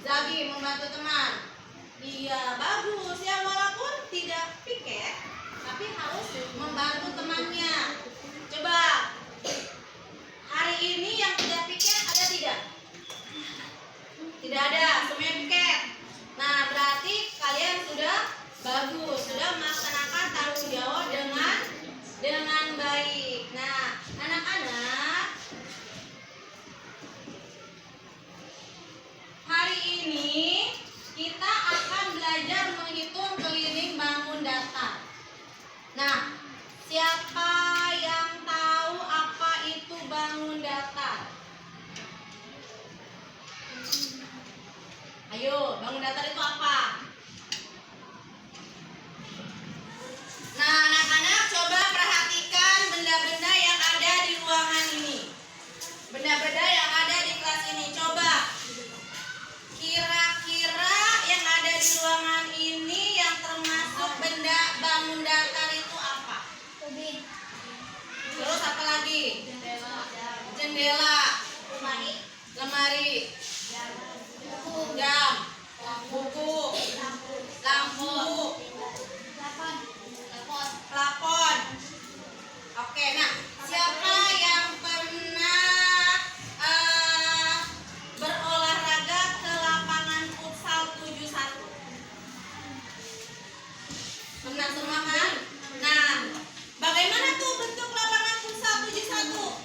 Zagi membantu teman. Iya, bagus ya, walaupun tidak piket, tapi harus membantu temannya. Coba hari ini yang tidak piket ada tidak? Tidak ada, semuanya piket. Nah, berarti kalian sudah bagus, sudah melaksanakan tanggung jawab dengan baik. Nah, anak-anak, hari ini kita akan belajar menghitung keliling bangun datar. Nah, siapa yang tahu apa itu bangun datar? Ayo, bangun datar itu apa? Nah, anak-anak coba perhatikan benda-benda yang ada di ruangan ini. Benda-benda yang ada di kelas ini. Coba kira-kira yang ada di ruangan ini yang termasuk benda bangun datar itu apa? Terus apa lagi? Jendela, lemari, jam, buku, lampu, plafon. Oke, nah siapa yang pernah berolahraga ke lapangan futsal 71? Pernah semua kan? Nah, bagaimana tuh bentuk lapangan futsal 71?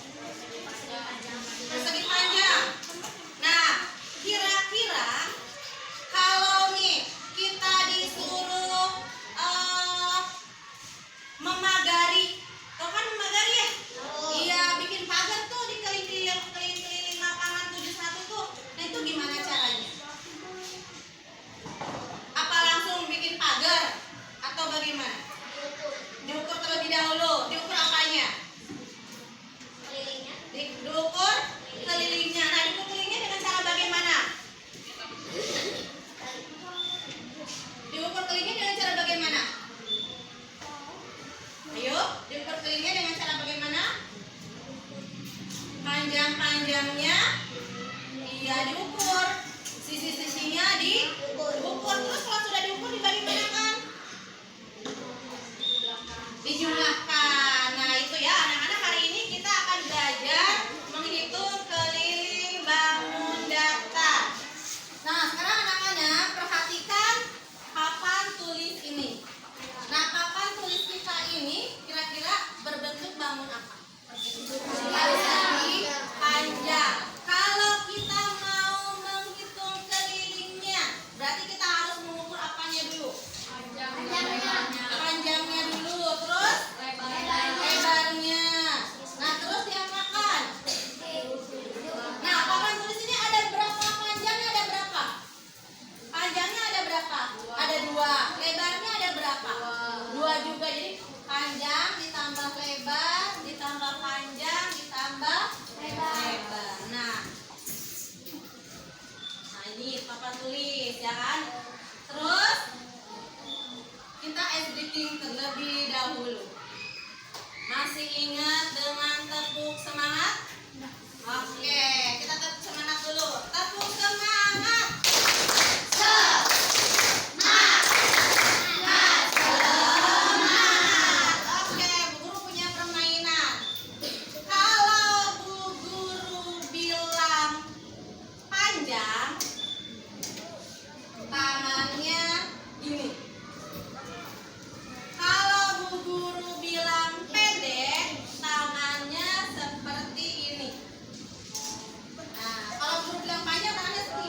Persegi panjang. Nah, kira-kira kalau nih kita disuruh memagari, tau kan memagari ya? Iya, bikin pagar tuh di keliling lapangan 71 tuh. Nah, itu gimana caranya? Apa langsung bikin pagar atau bagaimana? Diukur terlebih dahulu. Diukur apanya? Diukur kelilingnya. Nah, diukur kelilingnya dengan cara bagaimana? Diukur kelilingnya dengan cara bagaimana? Ayo, diukur kelilingnya dengan cara bagaimana? Panjang-panjangnya iya diukur. Sisi-sisinya diukur. Terus kalau sudah diukur dibagaimanakan? Dijumlahkan. Nah, itu ya anak-anak, hari ini kita akan belajar menghitung keliling bangun datar. Nah, sekarang anak-anak perhatikan papan tulis ini. Nah, papan tulis kita ini kira-kira berbentuk bangun apa? Persegi panjang. Kalau kita mau menghitung kelilingnya, berarti kita harus mengukur apanya dulu? Panjangnya dulu, terus lebarnya. Nah, terus diapakan? Nah, papan tulis ini ada berapa panjangnya? Ada berapa? Panjangnya ada berapa? Ada 2. Lebarnya ada berapa? 2 juga. Jadi panjang ditambah lebar ditambah panjang ditambah lebar. Nah, ini papan tulis ya kan? Terus kita editing terlebih dahulu. Masih ingat dengan tepuk semangat? Oke, kita tepuk semangat dulu. Tepuk semangat. Oke, Bu Guru punya permainan. Kalau Bu Guru bilang panjang, tangannya gini. Kalau Bu Guru bilang pendek, tangannya seperti ini. Nah, kalau Bu Guru bilang panjang, tangannya seperti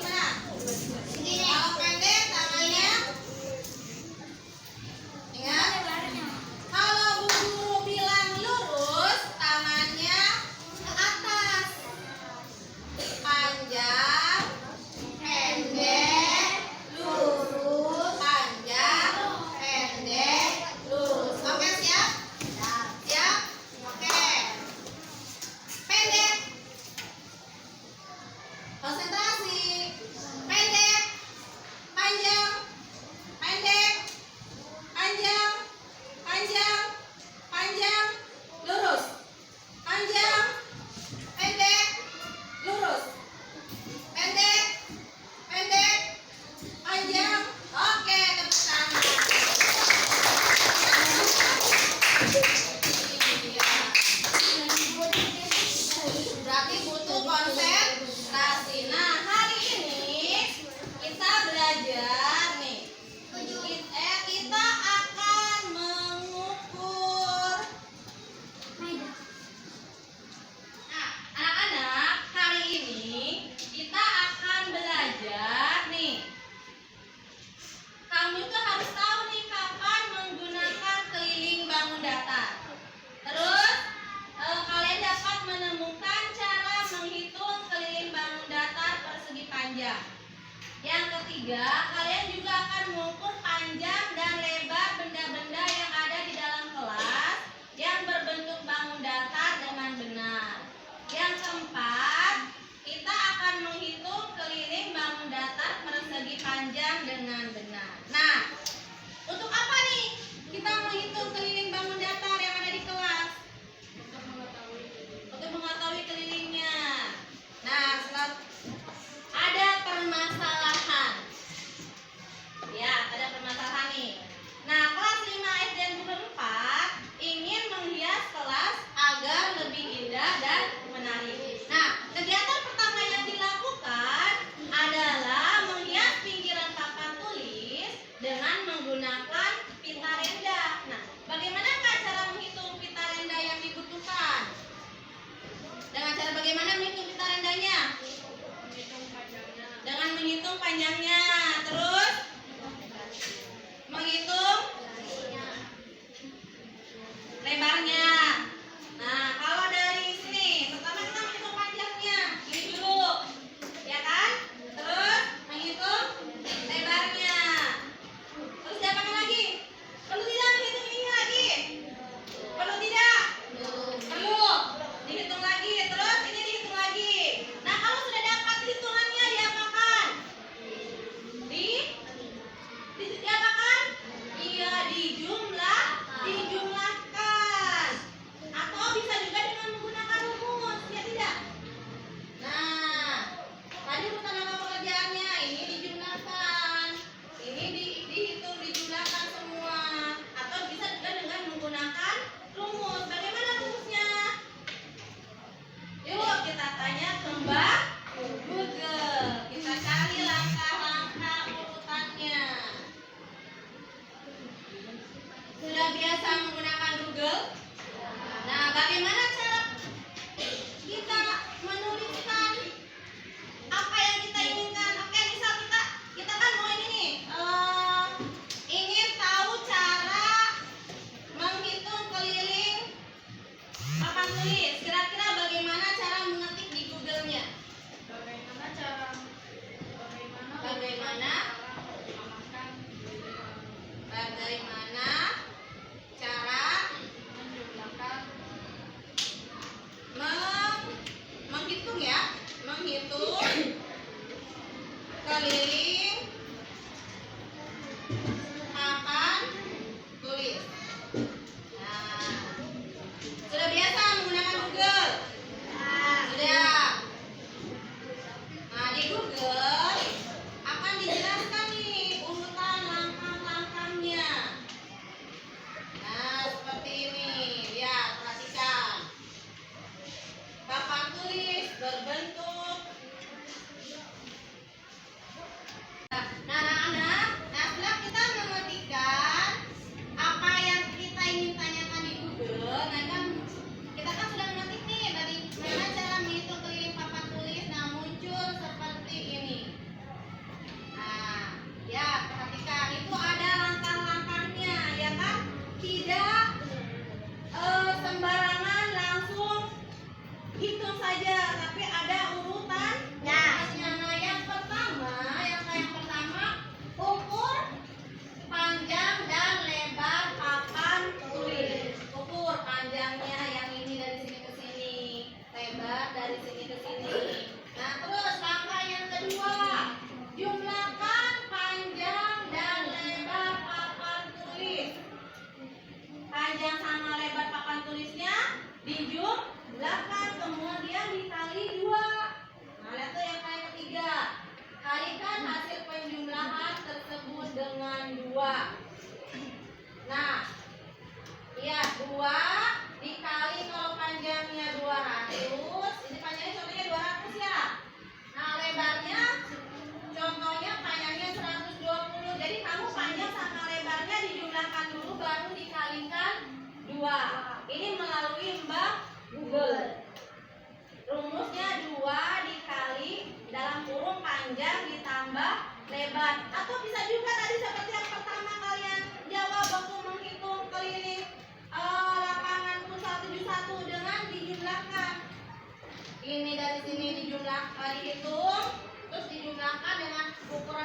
Yang ketiga, kalian juga akan mengukur panjang dan lebar benda-benda yang ada di dalam kelas yang berbentuk bangun datar dengan benar. Yang keempat, kita akan menghitung keliling bangun datar persegi panjang dengan benar. Nah, untuk apa nih kita menghitung keliling bangun datar yang ada di kelas? Untuk mengetahui kelilingnya. Nah, setelah ada permasalahan. Ya, ada permasalahan nih. Nah, kelas 5 SD dan guru 4 ingin menghias kelas agar lebih indah dan menarik. Nah, kegiatan pertama yang dilakukan adalah menghias pinggiran papan tulis dengan menggunakan pita renda. Nah, bagaimana cara menghitung pita renda yang dibutuhkan? Dengan cara bagaimana menghitung pita rendanya? Dengan menghitung panjangnya. Terus menghitung lebarnya. Nah, kalau dari sini pertama kita menghitung panjangnya. Ini dulu, ya kan? Terus menghitung lebarnya. Terus diapakan lagi? Perlu tidak menghitung ini lagi? Perlu tidak? Perlu. Dihitung lagi. Terus ini dihitung lagi. Nah, kalau sudah dapat hitungannya diapakan? Diapakan? Iya, dijumlahkan. Atau bisa juga dengan menggunakan rumus, ya tidak? Nah, tadi urutan apa pekerjaannya? Ini dijumlahkan, ini dihitung, dijumlahkan semua. Atau bisa juga dengan menggunakan rumus. Bagaimana rumusnya? Yuk kita tanya ke Mbak Google. Kita cari langkah-langkah urutannya. Sudah biasa menggunakan Google? Nah, bagaimana cara kita menuliskan apa yang kita inginkan? Oke, misal kita kan mau ini nih, ingin tahu cara menghitung keliling papan tulis. Kira-kira bagaimana cara mengetik di Google-nya? Bagaimana cara menghitung ya, menghitung keliling papan tulis. Nah, sudah biasa menggunakan Google? Sudah. Nah, di Google akan dijelaskan nih urutan langkah-langkahnya. Nah, seperti ini. Lihat, perhatikan. Papan tulis berbentuk. Nah, anak-anak, setelah kita mengetikkan apa yang kita ingin tanyakan di Google, nah kan kita kan sudah mengetik nih bagaimana cara menghitung keliling papan tulis. Nah, muncul seperti ini. Nah, ya perhatikan, itu ada langkah-langkahnya, ya kan? Tidak sembarangan langsung hitung saja, tapi ada urutan. Nah, yang pertama ukur panjang dan lebar papan tulis. Ukur panjangnya yang ini dari sini ke sini, lebar dari sini ke sini. Nah, terus langkah yang kedua, jumlahkan panjang dan lebar papan tulis. Panjang sama lebar papan tulisnya dijumlahkan, kemudian dikali 2. Nah, lihat tuh yang ketiga. Kalikan hasil penjumlahan tersebut dengan 2. Nah, ya 2 dikali, kalau panjangnya 200, ini panjangnya contohnya 200 ya. Nah, lebarnya contohnya panjangnya 120. Jadi kamu panjang sama lebarnya dijumlahkan dulu baru dikalikan 2. Ini melalui Mbak Google. Rumusnya 2 dikali dalam kurung panjang ditambah lebar. Atau bisa juga tadi seperti yang pertama kalian jawab waktu menghitung keliling lapangan futsal 71 dengan dijumlahkan. Ini dari sini dijumlahkan, dihitung, terus dijumlahkan dengan ukuran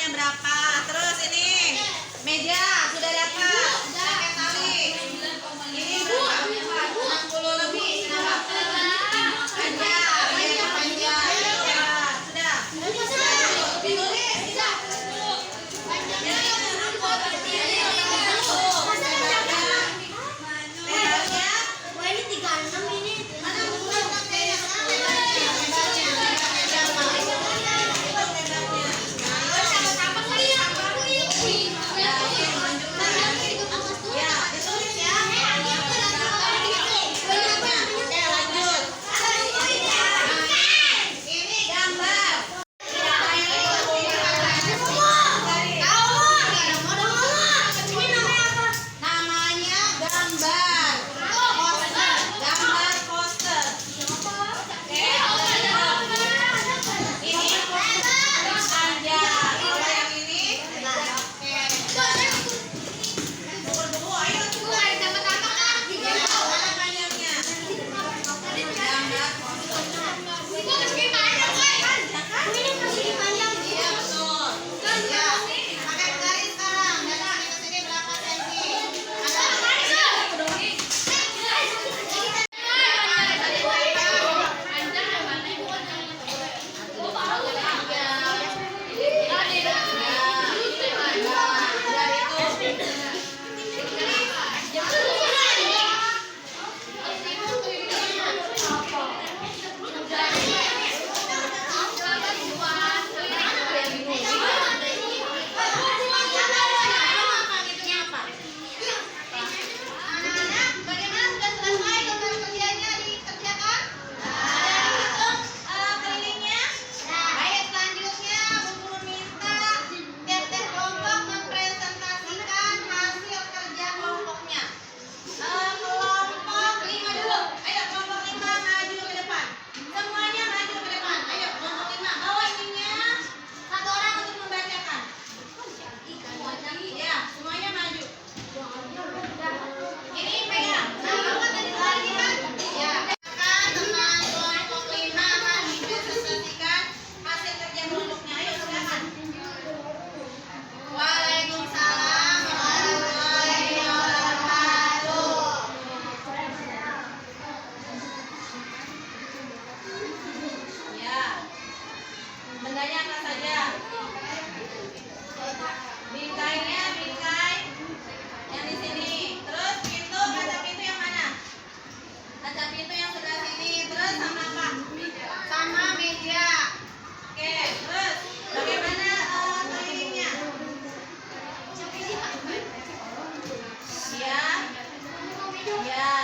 panjangnya berapa? Terus ini meja sudah dapat. Pakai tali. Ini berapa? 60 lebih. Kenapa? Panjang. Meja panjang. Ya, sudah. Ditulis. Bendanya apa saja? Bingkainya, bingkai yang di sini. Terus pintu, kaca pintu yang mana? Kaca pintu yang sebelah sini. Terus sama apa? Sama meja. Oke, terus bagaimana kelilingnya? Ya,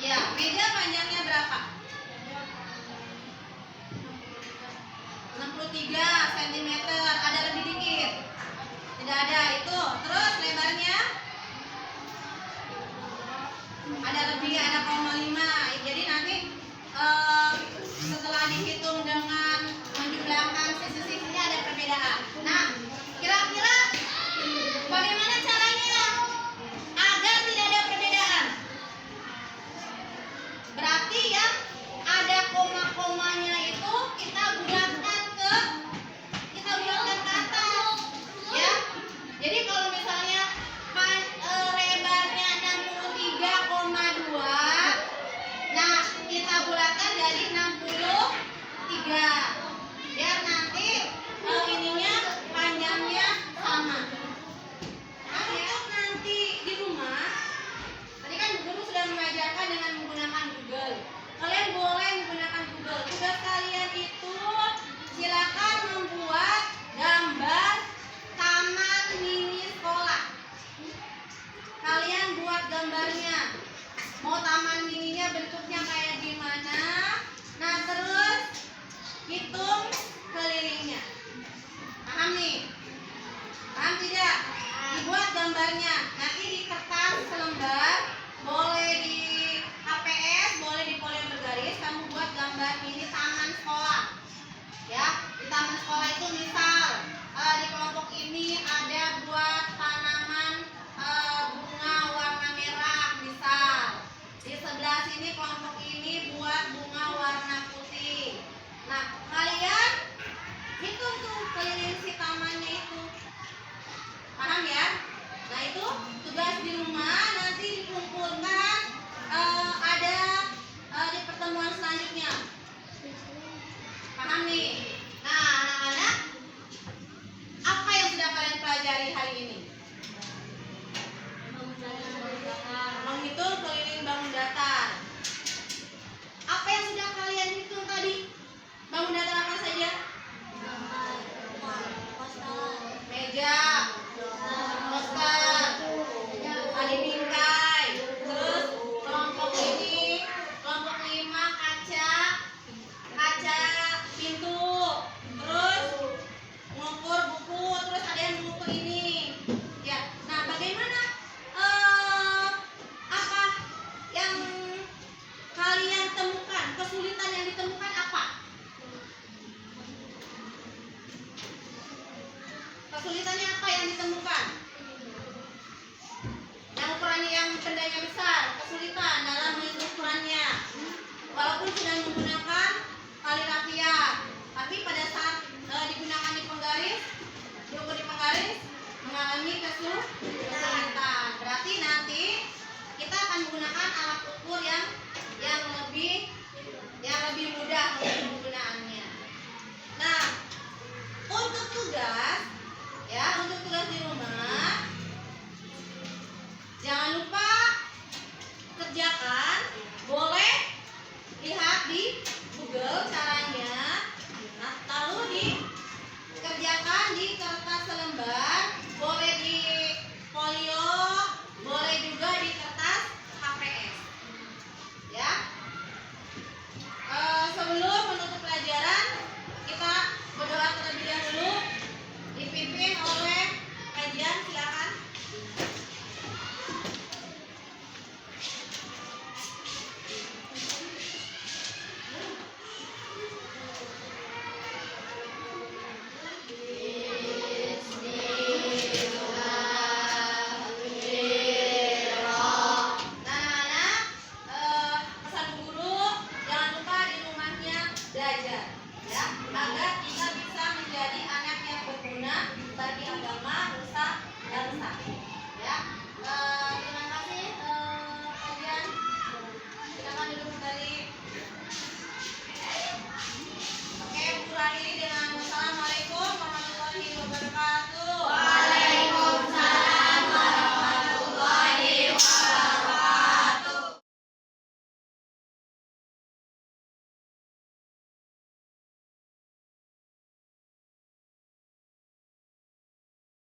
ya. Meja panjangnya berapa? 63 cm. Ada lebih dikit? Tidak ada itu. Terus lebarnya? Ada lebih, ada 0,5. Jadi nanti setelah dihitung dengan menjumlahkan sisi-sisinya hitung kelilingnya. Paham nih? Paham tidak? Dibuat gambarnya. Nanti di kertas selembar, boleh di HPS, boleh di pola bergaris. Kamu buat gambar ini taman sekolah. Ya, di taman sekolah itu misal di kelompok ini ada buat tanaman bunga warna merah misal. Di sebelah sini kelompok ini buat bunga warna putih. Nah, kalian hitung tuh keliling si tamannya itu. Paham ya? Nah, itu tugas di rumah nanti dikumpulkan ada di pertemuan selanjutnya. Paham nih? Nah, anak-anak, apa yang sudah kalian pelajari hari ini? Menghitung keliling bangun datar. Apa yang sudah kalian hitung tadi? Bangun datar apa saja? Meja, poster, tali bingkai, terus kelompok ini, kelompok 5 kaca pintu, terus mengukur buku, terus ada yang mengukur ini. Ya, nah bagaimana? Apa yang kalian temukan? Kesulitan yang ditemukan apa? Kesulitannya apa yang ditemukan? Yang ukurannya yang bendanya besar, kesulitan dalam menghitung ukurannya. Walaupun sudah menggunakan tali rapia, tapi pada saat digunakan di penggaris, diukur di penggaris, mengalami kesulitan. Berarti nanti kita akan menggunakan alat ukur yang lebih mudah.